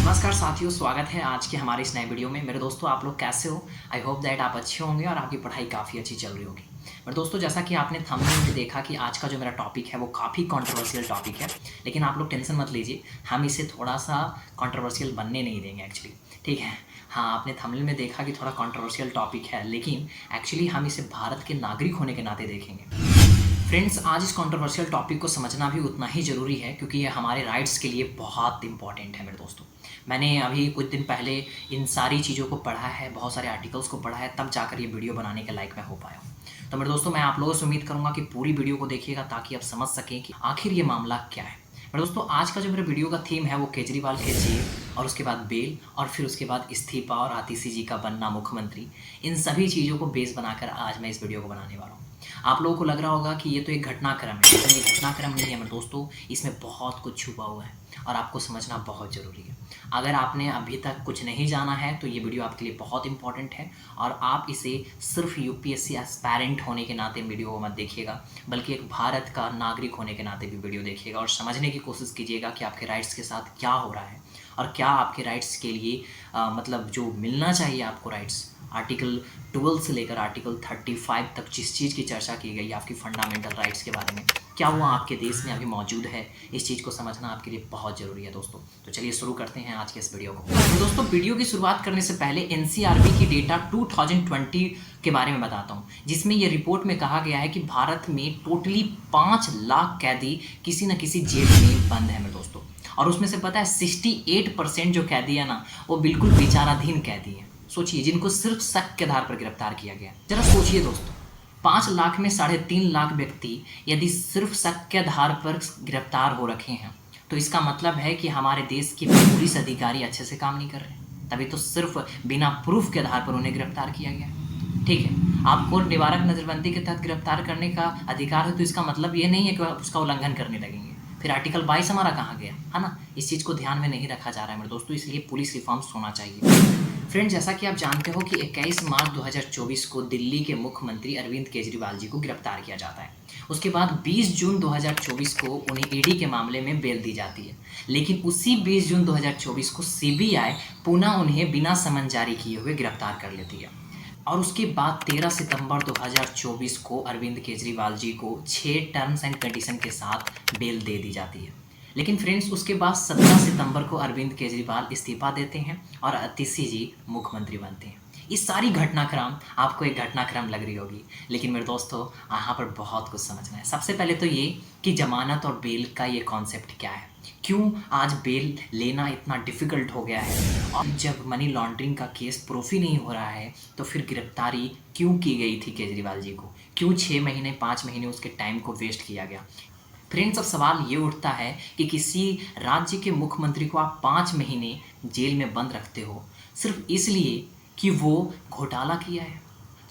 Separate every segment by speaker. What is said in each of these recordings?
Speaker 1: नमस्कार साथियों, स्वागत है आज के हमारे इस नए वीडियो में। मेरे दोस्तों, आप लोग कैसे हो? आई होप दैट आप अच्छे होंगे और आपकी पढ़ाई काफ़ी अच्छी चल रही होगी। मेरे दोस्तों, जैसा कि आपने थंबनेल में देखा कि आज का जो मेरा टॉपिक है वो काफ़ी कंट्रोवर्शियल टॉपिक है, लेकिन आप लोग टेंशन मत लीजिए, हम इसे थोड़ा-सा कंट्रोवर्शियल बनने नहीं देंगे एक्चुअली, ठीक है? हाँ, आपने थंबनेल में देखा कि थोड़ा कंट्रोवर्शियल टॉपिक है, लेकिन एक्चुअली हम इसे भारत के नागरिक होने के नाते देखेंगे। फ्रेंड्स, आज इस कंट्रोवर्शियल टॉपिक को समझना भी उतना ही ज़रूरी है क्योंकि ये हमारे राइट्स के लिए बहुत इंपॉर्टेंट है मेरे दोस्तों। मैंने अभी कुछ दिन पहले इन सारी चीज़ों को पढ़ा है, बहुत सारे आर्टिकल्स को पढ़ा है, तब जाकर ये वीडियो बनाने के लायक मैं हो पाया हूँ। तो मेरे दोस्तों, मैं आप लोगों से उम्मीद करूँगा कि पूरी वीडियो को देखिएगा ताकि आप समझ सकें कि आखिर ये मामला क्या है। मेरे दोस्तों, आज का जो मेरे वीडियो का थीम है वो केजरीवाल के जेल और उसके बाद बेल और फिर उसके बाद इस्तीफा और आतिशी जी का बनना मुख्यमंत्री, इन सभी चीज़ों को बेस बनाकर आज मैं इस वीडियो को बनाने वाला हूँ। आप लोगों को लग रहा होगा कि ये तो एक घटनाक्रम है, लेकिन ये घटनाक्रम नहीं है मेरे दोस्तों, इसमें बहुत कुछ छुपा हुआ है और आपको समझना बहुत ज़रूरी है। अगर आपने अभी तक कुछ नहीं जाना है तो ये वीडियो आपके लिए बहुत इंपॉर्टेंट है और आप इसे सिर्फ यूपीएससी एस्पायरेंट होने के नाते वीडियो को मत देखिएगा, बल्कि एक भारत का नागरिक होने के नाते भी वीडियो देखिएगा और समझने की कोशिश कीजिएगा कि आपके राइट्स के साथ क्या हो रहा है और क्या आपके राइट्स के लिए मतलब जो मिलना चाहिए आपको राइट्स, आर्टिकल 12 से लेकर आर्टिकल 35 तक जिस चीज़ की चर्चा की गई आपकी फंडामेंटल राइट्स के बारे में, क्या वो आपके देश में अभी मौजूद है, इस चीज़ को समझना आपके लिए बहुत ज़रूरी है दोस्तों। तो चलिए शुरू करते हैं आज के इस वीडियो को। तो दोस्तों, वीडियो की शुरुआत करने से पहले एनसीआरबी की डेटा 2020 के बारे में बताता हूँ, जिसमें ये रिपोर्ट में कहा गया है कि भारत में टोटली 5 लाख कैदी किसी न किसी जेल में बंद है मेरे दोस्तों। और उसमें से पता है 68% जो कैदी है ना, वो बिल्कुल विचाराधीन कैदी हैं। सोचिए, जिनको सिर्फ शक के आधार पर गिरफ्तार किया गया। जरा सोचिए दोस्तों, 5 लाख में 3.5 लाख व्यक्ति यदि सिर्फ शक के आधार पर गिरफ्तार हो रखे हैं, तो इसका मतलब है कि हमारे देश के पुलिस अधिकारी अच्छे से काम नहीं कर रहे, तभी तो सिर्फ बिना प्रूफ के आधार पर उन्हें गिरफ्तार किया गया। ठीक है, आपको निवारक नज़रबंदी के तहत गिरफ्तार करने का अधिकार है, तो इसका मतलब ये नहीं है कि आप उसका उल्लंघन करने लगेंगे। फिर आर्टिकल 22 हमारा कहाँ गया, है ना? इस चीज़ को ध्यान में नहीं रखा जा रहा है मेरे दोस्तों, इसलिए पुलिस रिफॉर्म्स होना चाहिए। फ्रेंड, जैसा कि आप जानते हो कि 21 मार्च 2024 को दिल्ली के मुख्यमंत्री अरविंद केजरीवाल जी को गिरफ्तार किया जाता है। उसके बाद 20 जून 2024 को उन्हें ईडी के मामले में बेल दी जाती है, लेकिन उसी 20 जून 2024 को सीबीआई पुनः उन्हें बिना समन जारी किए हुए गिरफ्तार कर लेती है। और उसके बाद 13 सितंबर 2024 को अरविंद केजरीवाल जी को 6 टर्म्स एंड कंडीशन के साथ बेल दे दी जाती है। लेकिन फ्रेंड्स, उसके बाद 17 सितंबर को अरविंद केजरीवाल इस्तीफा देते हैं और आतिशी जी मुख्यमंत्री बनते हैं। इस सारी घटनाक्रम आपको एक घटनाक्रम लग रही होगी, लेकिन मेरे दोस्तों, यहाँ पर बहुत कुछ समझना है। सबसे पहले तो ये कि जमानत और बेल का ये कॉन्सेप्ट क्या है, क्यों आज बेल लेना इतना डिफ़िकल्ट हो गया है, और जब मनी लॉन्ड्रिंग का केस प्रूफ ही नहीं हो रहा है तो फिर गिरफ्तारी क्यों की गई थी केजरीवाल जी को, क्यों 6 महीने 5 महीने उसके टाइम को वेस्ट किया गया। फ्रेंड्स, अब सवाल ये उठता है कि किसी राज्य के मुख्यमंत्री को आप 5 महीने जेल में बंद रखते हो सिर्फ इसलिए कि वो घोटाला किया है।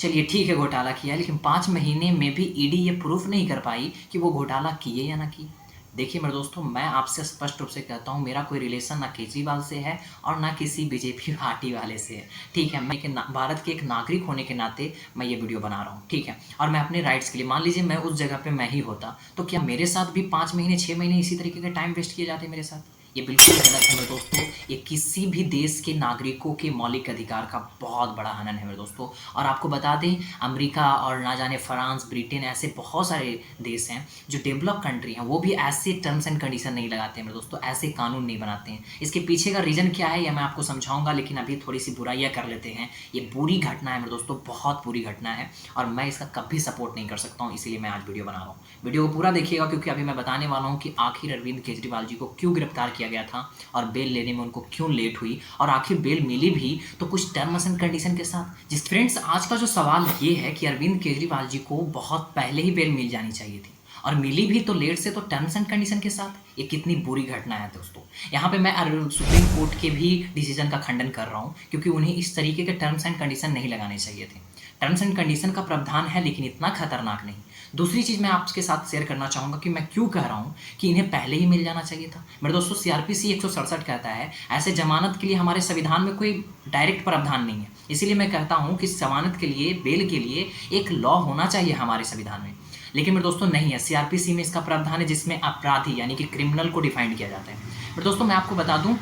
Speaker 1: चलिए ठीक है, घोटाला किया है, लेकिन 5 महीने में भी ईडी ये प्रूफ नहीं कर पाई कि वो घोटाला किए या ना किए। देखिए मेरे दोस्तों, मैं आपसे स्पष्ट रूप से कहता हूँ, मेरा कोई रिलेशन ना केजरीवाल से है और ना किसी बीजेपी पार्टी वाले से है। ठीक है, मैं भारत के एक नागरिक होने के नाते मैं ये वीडियो बना रहा हूँ, ठीक है, और मैं अपने राइट्स के लिए, मान लीजिए मैं उस जगह पे मैं ही होता तो क्या मेरे साथ भी 5 महीने 6 महीने इसी तरीके के टाइम वेस्ट किए जाते मेरे साथ? ये बिल्कुल गलत है मेरे दोस्तों। ये किसी भी देश के नागरिकों के मौलिक अधिकार का बहुत बड़ा हनन है मेरे दोस्तों। और आपको बता दें, अमेरिका और ना जाने फ्रांस, ब्रिटेन, ऐसे बहुत सारे देश हैं जो डेवलप कंट्री हैं, वो भी ऐसे टर्म्स एंड कंडीशन नहीं लगाते हैं मेरे दोस्तों, ऐसे कानून नहीं बनाते हैं। इसके पीछे का रीज़न क्या है यह मैं आपको समझाऊंगा, लेकिन अभी थोड़ी सी बुराइयाँ कर लेते हैं। ये बुरी घटना है मेरे दोस्तों, बहुत बुरी घटना है और मैं इसका कभी सपोर्ट नहीं कर सकता हूँ, इसीलिए मैं आज वीडियो बना रहा हूँ। वीडियो को पूरा देखिएगा क्योंकि अभी मैं बताने वाला हूँ कि आखिर अरविंद केजरीवाल जी को क्यों गिरफ्तार किया गया था और बेल लेने में उनको क्यों लेट हुई, और आखिर बेल मिली भी तो कुछ टर्म्स एंड कंडीशन के साथ। जिस फ्रेंड्स, आज का जो सवाल ये है कि अरविंद केजरीवाल जी को बहुत पहले ही बेल मिल जानी चाहिए थी और मिली भी तो लेट से, तो टर्म्स एंड कंडीशन के साथ। ये कितनी बुरी घटना है दोस्तों। यहाँ पे मैं सुप्रीम कोर्ट के भी डिसीजन का खंडन कर रहा हूँ, क्योंकि उन्हें इस तरीके के टर्म्स एंड कंडीशन नहीं लगाने चाहिए थे। टर्म्स एंड कंडीशन का प्रावधान है, लेकिन इतना खतरनाक नहीं। दूसरी चीज़ मैं आपके साथ शेयर करना चाहूँगा कि मैं क्यों कह रहा हूँ कि इन्हें पहले ही मिल जाना चाहिए था। मेरे दोस्तों, सीआरपीसी 167 कहता है ऐसे जमानत के लिए हमारे संविधान में कोई डायरेक्ट प्रावधान नहीं है, इसीलिए मैं कहता हूँ कि जमानत के लिए, बेल के लिए एक लॉ होना चाहिए हमारे संविधान में। लेकिन मेरे दोस्तों नहीं है, सीआरपीसी में इसका प्रावधान है जिसमें अपराधी यानी कि क्रिमिनल को डिफाइंड किया जाता है। मेरे दोस्तों, मैं आपको बता दूं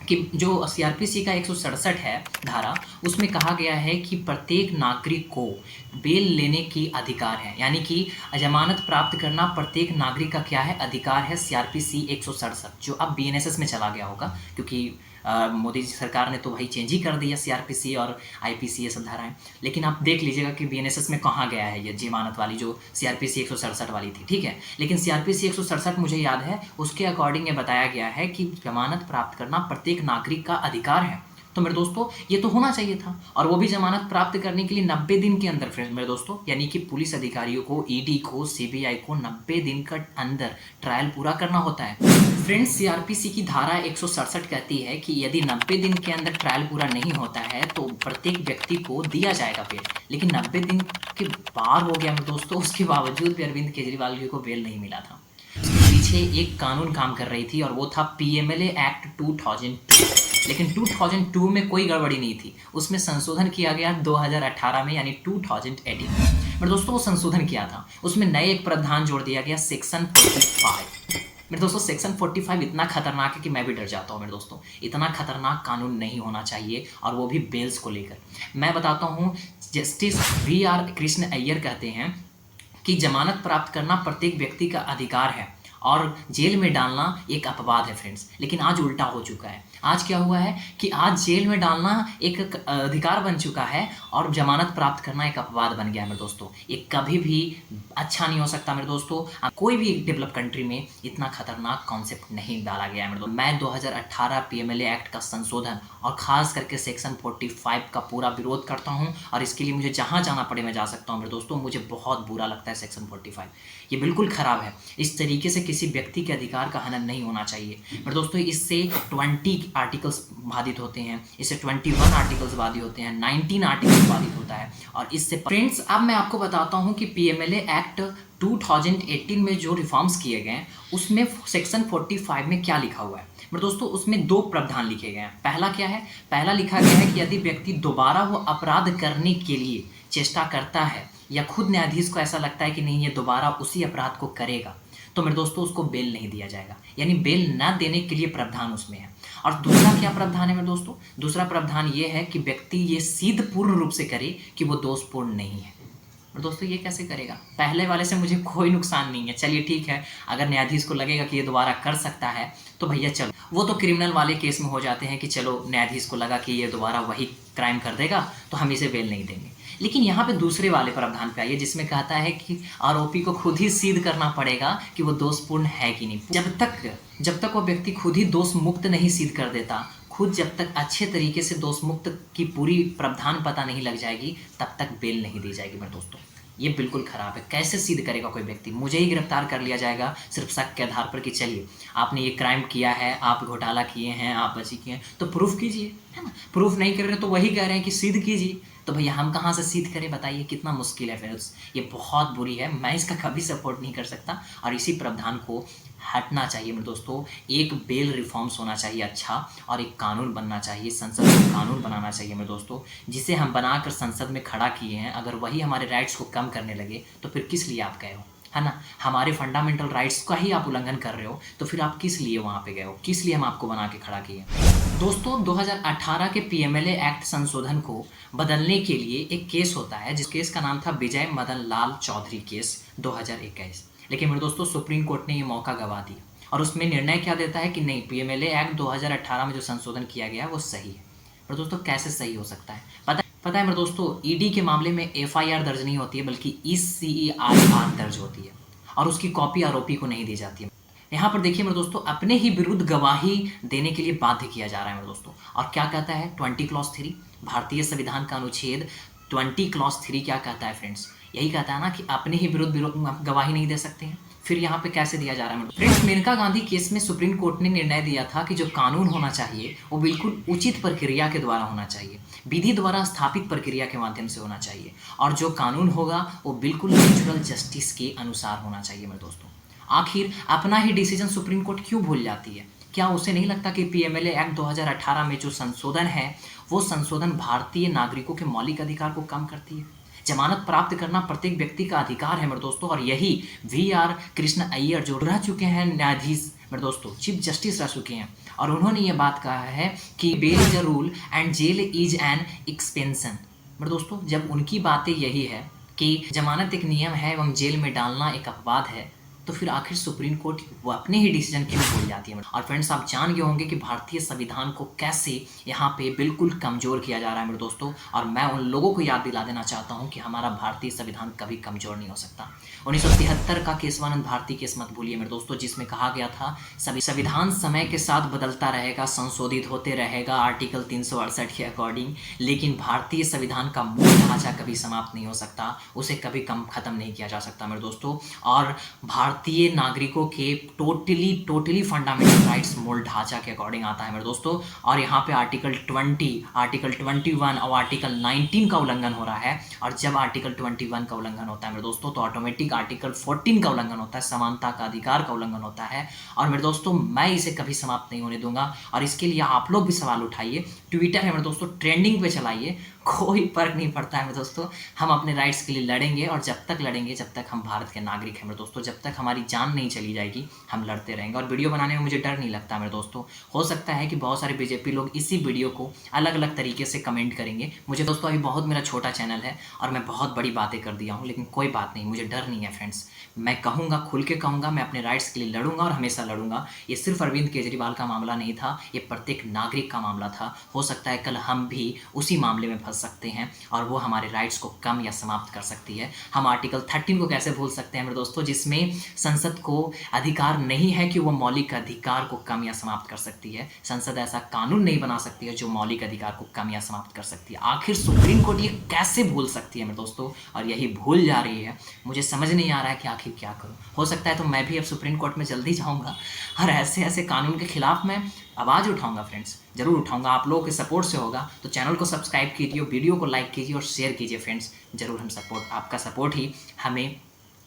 Speaker 1: कि जो सीआरपीसी का 167 है धारा, उसमें कहा गया है कि प्रत्येक नागरिक को बेल लेने की अधिकार है, यानी कि जमानत प्राप्त करना प्रत्येक नागरिक का क्या है, अधिकार है। सीआरपीसी 167 जो अब बीएनएसएस में चला गया होगा, क्योंकि मोदी जी सरकार ने तो भाई चेंज ही कर दिया सीआरपीसी और आईपीसी ये सब धाराएं। लेकिन आप देख लीजिएगा कि बीएनएसएस में कहाँ गया है ये जमानत वाली जो सीआरपीसी 167 वाली थी, ठीक है। लेकिन सीआरपीसी 167 मुझे याद है उसके अकॉर्डिंग ये बताया गया है कि जमानत प्राप्त करना प्रत्येक नागरिक का अधिकार है। तो मेरे दोस्तों ये तो होना चाहिए था, और वो भी जमानत प्राप्त करने के लिए 90 दिन के अंदर फ्रेंड्स मेरे दोस्तों, यानी कि पुलिस अधिकारियों को, ईडी को, सीबीआई को 90 दिन का अंदर ट्रायल पूरा करना होता है। फ्रेंड्स सीआरपीसी की धारा 167 कहती है कि यदि 90 दिन के अंदर ट्रायल पूरा नहीं होता है तो प्रत्येक व्यक्ति को दिया जाएगा बेल। लेकिन 90 दिन के पार हो गया मेरे दोस्तों, उसके बावजूद भी अरविंद केजरीवाल जी को बेल नहीं मिला था। पीछे एक कानून काम कर रही थी और वो था पीएमएलए एक्ट 2002। लेकिन 2002 में कोई गड़बड़ी नहीं थी, उसमें संशोधन किया गया 2018 में, यानी 2018 मेरे दोस्तों वो संशोधन किया था। उसमें नए एक प्रावधान जोड़ दिया गया, सेक्शन 45। मेरे दोस्तों सेक्शन 45 इतना खतरनाक है कि मैं भी डर जाता हूँ मेरे दोस्तों। इतना खतरनाक कानून नहीं होना चाहिए, और वो भी बेल्स को लेकर। मैं बताता हूँ, जस्टिस वी.आर. कृष्ण अय्यर कहते हैं कि जमानत प्राप्त करना प्रत्येक व्यक्ति का अधिकार है और जेल में डालना एक अपवाद है फ्रेंड्स। लेकिन आज उल्टा हो चुका है। आज क्या हुआ है कि आज जेल में डालना एक अधिकार बन चुका है और जमानत प्राप्त करना एक अपवाद बन गया है मेरे दोस्तों। ये कभी भी अच्छा नहीं हो सकता मेरे दोस्तों। कोई भी डेवलप कंट्री में इतना खतरनाक कॉन्सेप्ट नहीं डाला गया है मेरे दोस्तों। मैं 2018 पीएमएलए एक्ट का संशोधन और खास करके सेक्शन 45 का पूरा विरोध करता हूँ, और इसके लिए मुझे जहाँ जाना पड़े मैं जा सकता हूँ मेरे दोस्तों। मुझे बहुत बुरा लगता है सेक्शन 45, ये बिल्कुल ख़राब है। इस तरीके से किसी व्यक्ति के अधिकार का हनन नहीं होना चाहिए मेरे दोस्तों। इससे 20 आर्टिकल्स बाधित होते हैं, इससे 21 आर्टिकल्स बाधित होते हैं, 19 आर्टिकल्स बाधित होता है। और इससे फ्रेंड्स अब मैं आपको बताता हूँ कि पीएमएलए एक्ट 2018 में जो रिफॉर्म्स किए गए हैं उसमें सेक्शन 45 में क्या लिखा हुआ है मेरे दोस्तों। उसमें 2 प्रावधान लिखे गए हैं। पहला क्या है, पहला लिखा गया है कि यदि व्यक्ति दोबारा वो अपराध करने के लिए चेष्टा करता है या खुद न्यायाधीश को ऐसा लगता है कि नहीं ये दोबारा उसी अपराध को करेगा, तो मेरे दोस्तों उसको बेल नहीं दिया जाएगा, यानी बेल न देने के लिए प्रावधान उसमें है। और दूसरा क्या प्रावधान है मेरे दोस्तों, दूसरा प्रावधान ये है कि व्यक्ति ये सिद्ध पूर्ण रूप से करे कि वो दोषपूर्ण नहीं है। मेरे दोस्तों ये कैसे करेगा? पहले वाले से मुझे कोई नुकसान नहीं है, चलिए ठीक है। अगर न्यायाधीश को लगेगा कि ये दोबारा कर सकता है तो भैया चलो, वो तो क्रिमिनल वाले केस में हो जाते हैं कि चलो न्यायाधीश को लगा कि ये दोबारा वही क्राइम कर देगा तो हम इसे बेल नहीं देंगे। लेकिन यहाँ पे दूसरे वाले प्रावधान पे आइए, जिसमें कहता है कि आरोपी को खुद ही सिद्ध करना पड़ेगा कि वो दोषपूर्ण है कि नहीं। जब तक वो व्यक्ति खुद ही दोष मुक्त नहीं सिद्ध कर देता, खुद जब तक अच्छे तरीके से दोष मुक्त की पूरी प्रावधान पता नहीं लग जाएगी, तब तक बेल नहीं दी जाएगी मेरे दोस्तों। ये बिल्कुल ख़राब है। कैसे सिद्ध करेगा कोई व्यक्ति? मुझे ही गिरफ्तार कर लिया जाएगा सिर्फ शक के आधार पर कि चलिए आपने ये क्राइम किया है, आप घोटाला किए हैं, आप बची किए हैं, तो प्रूफ कीजिए, है ना। प्रूफ नहीं कर रहे तो वही कह रहे हैं कि सिद्ध कीजिए, तो भैया हम कहाँ से सिद्ध करें बताइए? कितना मुश्किल है फ्रेंड्स। ये बहुत बुरी है, मैं इसका कभी सपोर्ट नहीं कर सकता, और इसी प्रावधान को हटना चाहिए मेरे दोस्तों। एक बेल रिफॉर्म्स होना चाहिए अच्छा, और एक कानून बनना चाहिए, संसद में कानून बनाना चाहिए मेरे दोस्तों, जिसे हम बनाकर संसद में खड़ा किए हैं। अगर वही हमारे राइट्स को कम करने लगे तो फिर किस लिए आप गए हो, है ना। हमारे फंडामेंटल राइट्स का ही आप उल्लंघन कर रहे हो, तो फिर आप किस लिए वहाँ पे गए हो? किस लिए हम आपको बना के खड़ा किए? दोस्तों 2018 के पीएमएलए एक्ट संशोधन को बदलने के लिए एक केस होता है, जिस केस का नाम था विजय मदन लाल चौधरी केस 2021। लेकिन मेरे दोस्तों सुप्रीम कोर्ट ने ये मौका गवा दिया, और उसमें निर्णय क्या देता है कि नहीं, पीएमएलए एक्ट 2018 में जो संशोधन किया गया है वो सही है। मेरे दोस्तों कैसे सही हो सकता है? पता है मेरे दोस्तों, ईडी के मामले में एफआईआर दर्ज नहीं होती है, बल्कि ईसीआईआर दर्ज होती है, और उसकी कॉपी आरोपी को नहीं दी जाती है। यहाँ पर देखिए मेरे दोस्तों, अपने ही विरुद्ध गवाही देने के लिए बाध्य किया जा रहा है मेरे दोस्तों। और क्या कहता है 20 क्लॉज 3 भारतीय संविधान का अनुच्छेद 20 क्लॉज 3 क्या कहता है फ्रेंड्स? यही कहता है ना कि अपने ही विरुद्ध गवाही नहीं दे सकते हैं। फिर यहाँ पे कैसे दिया जा रहा है फ्रेंड्स? मेनका गांधी केस में सुप्रीम कोर्ट ने निर्णय दिया था कि जो कानून होना चाहिए वो बिल्कुल उचित प्रक्रिया के द्वारा होना चाहिए, विधि द्वारा स्थापित प्रक्रिया के माध्यम से होना चाहिए, और जो कानून होगा वो बिल्कुल नेचुरल जस्टिस के अनुसार होना चाहिए मेरे दोस्तों। आखिर अपना ही डिसीजन सुप्रीम कोर्ट क्यों भूल जाती है? क्या उसे नहीं लगता कि पीएमएलए एक्ट 2018 में जो संशोधन है वो संशोधन भारतीय नागरिकों के मौलिक अधिकार को कम करती है? जमानत प्राप्त करना प्रत्येक व्यक्ति का अधिकार है मेरे दोस्तों, और यही वी.आर. कृष्ण अय्यर जो रह चुके हैं न्यायाधीश मेरे दोस्तों, चीफ जस्टिस रह चुके हैं, और उन्होंने ये बात कहा है कि bail is a rule and jail is an exception. पर दोस्तों जब उनकी बातें यही है कि जमानत एक नियम है एवं जेल में डालना एक अपवाद है, तो फिर आखिर सुप्रीम कोर्ट वो अपने ही डिसीजन क्यों भूल जाती है। और फ्रेंड्स आप जान गए होंगे कि भारतीय संविधान को कैसे यहाँ पे बिल्कुल कमज़ोर किया जा रहा है मेरे दोस्तों, और मैं उन लोगों को याद दिला देना चाहता हूँ कि हमारा भारतीय संविधान कभी कमज़ोर नहीं हो सकता। 1973 का केशवानंद भारती केस मत भूलिए मेरे दोस्तों, जिसमें कहा गया था संविधान समय के साथ बदलता रहेगा, संशोधित होते रहेगा आर्टिकल 368 के अकॉर्डिंग, लेकिन भारतीय संविधान का मूल ढांचा कभी समाप्त नहीं हो सकता, उसे कभी ख़त्म नहीं किया जा सकता मेरे दोस्तों। और भारतीय नागरिकों के टोटली फंडामेंटल राइट्स मूल ढांचा के अकॉर्डिंग आता है मेरे दोस्तों। और यहाँ पे आर्टिकल 20, आर्टिकल 21 और आर्टिकल 19 का उल्लंघन हो रहा है। और जब आर्टिकल 21 का उल्लंघन होता है मेरे दोस्तों तो ऑटोमेटिक आर्टिकल 14 का उल्लंघन होता है, समानता का अधिकार का उल्लंघन होता है। और मेरे दोस्तों मैं इसे कभी समाप्त नहीं होने दूंगा, और इसके लिए आप लोग भी सवाल उठाइए। ट्विटर है मेरे दोस्तों, ट्रेंडिंग पे चलाइए, कोई फर्क नहीं पड़ता है मेरे दोस्तों। हम अपने राइट्स के लिए लड़ेंगे, और जब तक लड़ेंगे जब तक हम भारत के नागरिक हैं मेरे दोस्तों, जब तक हमारी जान नहीं चली जाएगी हम लड़ते रहेंगे। और वीडियो बनाने में मुझे डर नहीं लगता मेरे दोस्तों। हो सकता है कि बहुत सारे बीजेपी लोग इसी वीडियो को अलग अलग तरीके से कमेंट करेंगे। मुझे दोस्तों अभी बहुत मेरा छोटा चैनल है और मैं बहुत बड़ी बातें कर दिया हूँ, लेकिन कोई बात नहीं, मुझे डर नहीं है फ्रेंड्स। मैं कहूँगा, खुल के कहूँगा, मैं अपने राइट्स के लिए लड़ूंगा और हमेशा लड़ूंगा। ये सिर्फ अरविंद केजरीवाल का मामला नहीं था, ये प्रत्येक नागरिक का मामला था। हो सकता है कल हम भी उसी मामले में फंस सकते हैं और वो हमारे राइट्स को कम या समाप्त कर सकती है। हम आर्टिकल 13 को कैसे भूल सकते हैं मेरे दोस्तों, जिसमें संसद को अधिकार नहीं है कि वो मौलिक अधिकार को कम या समाप्त कर सकती है। संसद ऐसा कानून नहीं बना सकती है जो मौलिक अधिकार को कम या समाप्त कर सकती है। आखिर सुप्रीम कोर्ट ये कैसे भूल सकती है मेरे दोस्तों, और यही भूल जा रही है। मुझे समझ नहीं आ रहा है कि आखिर क्या करूं। हो सकता है तो मैं भी अब सुप्रीम कोर्ट में जल्दी जाऊंगा और ऐसे ऐसे कानून के खिलाफ मैं आवाज़ उठाऊंगा फ्रेंड्स, जरूर उठाऊंगा। आप लोगों के सपोर्ट से होगा, तो चैनल को सब्सक्राइब कीजिए, वीडियो को लाइक कीजिए और शेयर कीजिए फ्रेंड्स। जरूर हम आपका सपोर्ट ही हमें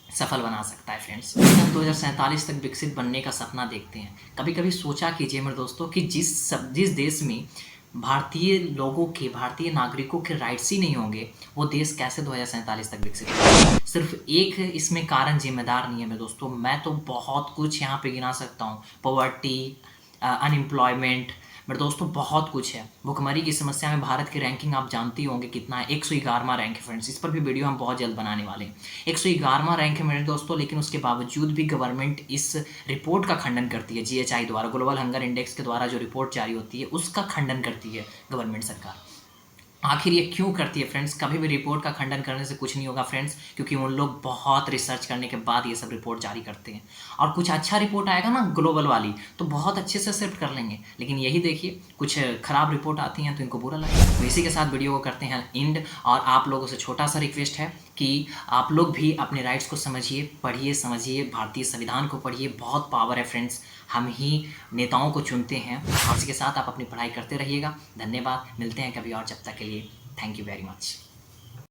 Speaker 1: सफल बना सकता है फ्रेंड्स। हम 2047 तक विकसित बनने का सपना देखते हैं। कभी कभी सोचा कीजिए मेरे दोस्तों कि जिस देश में भारतीय लोगों के, भारतीय नागरिकों के राइट्स ही नहीं होंगे, वो देश कैसे 2047 तक विकसित होगा। सिर्फ एक इसमें कारण जिम्मेदार नहीं है मेरे दोस्तों, मैं तो बहुत कुछ यहाँ पे गिना सकता हूँ। पॉवर्टी, अनएम्प्लॉयमेंट, मेरे दोस्तों बहुत कुछ है। भुखमरी की समस्या में भारत की रैंकिंग आप जानती होंगे कितना है, 111वां रैंक है फ्रेंड्स। इस पर भी वीडियो हम बहुत जल्द बनाने वाले हैं। 111वां रैंक है मेरे दोस्तों, लेकिन उसके बावजूद भी गवर्नमेंट इस रिपोर्ट का खंडन करती है। GHI द्वारा, ग्लोबल हंगर इंडेक्स के द्वारा जो रिपोर्ट जारी होती है उसका खंडन करती है गवर्नमेंट सरकार। आखिर ये क्यों करती है फ्रेंड्स? कभी भी रिपोर्ट का खंडन करने से कुछ नहीं होगा फ्रेंड्स, क्योंकि उन लोग बहुत रिसर्च करने के बाद ये सब रिपोर्ट जारी करते हैं। और कुछ अच्छा रिपोर्ट आएगा ना ग्लोबल वाली, तो बहुत अच्छे से एक्सेप्ट कर लेंगे। लेकिन यही देखिए, कुछ खराब रिपोर्ट आती हैं तो इनको बुरा लगेगा। तो इसी के साथ वीडियो को करते हैं एंड। और आप लोगों से छोटा सा रिक्वेस्ट है कि आप लोग भी अपने राइट्स को समझिए, पढ़िए, समझिए, भारतीय संविधान को पढ़िए। बहुत पावर है फ्रेंड्स, हम ही नेताओं को चुनते हैं। और इसके साथ आप अपनी पढ़ाई करते रहिएगा। धन्यवाद, मिलते हैं कभी और, जब तक के लिए थैंक यू वेरी मच।